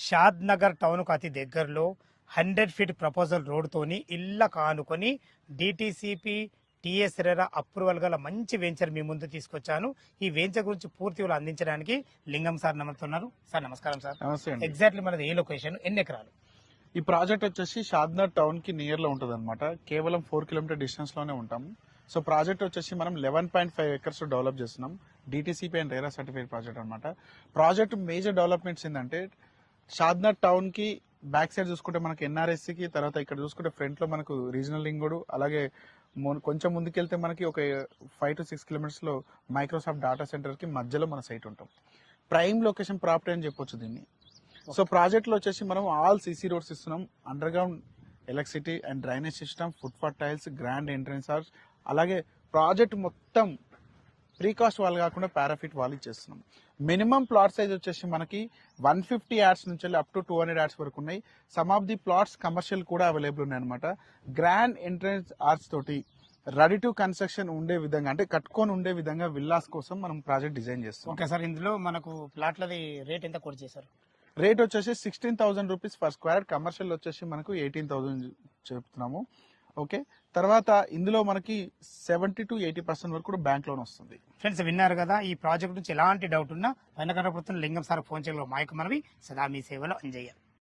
షాద్ నగర్ టౌన్కు అతి దగ్గరలో 100 feet proposal రోడ్తోని ఇళ్ళ కానుకొని డిటిసిపి టిఎస్ రెరా అప్రూవల్ గల మంచి వెంచర్ మీ ముందు తీసుకొచ్చాను. ఈ వెంచర్ గురించి పూర్తి వివరాలు అందించడానికి లింగం సార్ నమ్ముతున్నారు. సార్ నమస్కారం సార్. నమస్తే అండి. ఎగ్జాక్ట్లీ మనది ఏ లొకేషన్, ఎన్ని ఎకరాలు? ఈ ప్రాజెక్ట్ వచ్చేసి షాద్నగర్ టౌన్ కి నియర్ లో ఉంటుంది అనమాట. కేవలం 4 కిలోమీటర్ డిస్టెన్స్ లోనే ఉంటాము. సో ప్రాజెక్ట్ వచ్చేసి మనం 11.5 ఎకర్స్ డెవలప్ చేస్తున్నాం. DTCP and RERA certified project అనమాట. ప్రాజెక్ట్ మేజర్ డెవలప్మెంట్స్ ఏంటంటే షాద్నగర్ టౌన్ కి బ్యాక్ సైడ్ చూసుకుంటే మనకి ఎన్ఆర్ఎస్సి కి, తర్వాత ఇక్కడ చూసుకుంటే ఫ్రంట్ లో మనకు రీజనల్ లింక్ కూడా, అలాగే కొంచెం ముందుకెళ్తే మనకి ఒక 5 to 6 కిలోమీటర్స్ లో మైక్రోసాఫ్ట్ డేటా సెంటర్ కి మధ్యలో మన సైట్ ఉంటాం. ప్రైమ్ లొకేషన్ ప్రాపర్టీ అని చెప్పొచ్చు దీన్ని. సో ప్రాజెక్ట్ లో వచ్చేసి మనం ఆల్ సిసి రోడ్స్ ఇస్తున్నాం, under ground electricity and drainage system, footpath tiles, grand entrance arch, అలాగే ప్రాజెక్ట్ మొత్తం ప్రీకాస్ట్ వాల్ కాకుండా పారాఫిట్ వాల్ ఇచ్చేస్తున్నాం. మినిమం ప్లాట్ సైజ్ వచ్చేసి మనకి 150 యాడ్స్ నుంచి అప్ టు 200 యాడ్స్ వరకు ఉన్నాయి. Some of the plots commercial కూడా అవైలబుల్ ఉన్నాయి అనమాట. గ్రాండ్ ఎంట్రన్స్ ఆర్చ్ తోటి రెడీ టు కన్స్ట్రక్షన్ ఉండే విధంగా, అంటే కట్టుకొని ఉండే విధంగా విల్లాస్ కోసం మనం ప్రాజెక్ట్ డిజైన్ చేస్తాం. ఓకే సార్, ఇందులో మనకు ప్లాట్లది రేట్ ఎంత కోట్ చేశారు? రేట్ వచ్చేసి 16,000 రూపీస్ పర్ స్క్వేర్. కమర్షియల్ వచ్చేసి మనకు 18,000 చెప్తున్నాము. ఓకే, తర్వాత ఇందులో మనకి 70 to 80% వరకు కూడా బ్యాంక్ లోన్ వస్తుంది. ఫ్రెండ్స్ విన్నారు కదా, ఈ ప్రాజెక్ట్ నుంచి ఎలాంటి డౌట్ ఉన్నా వెనకన లింగం సార్ ఫోన్ చేయగలరు. మాయకు మనవి సదా మీ సేవలో అంజయ్య.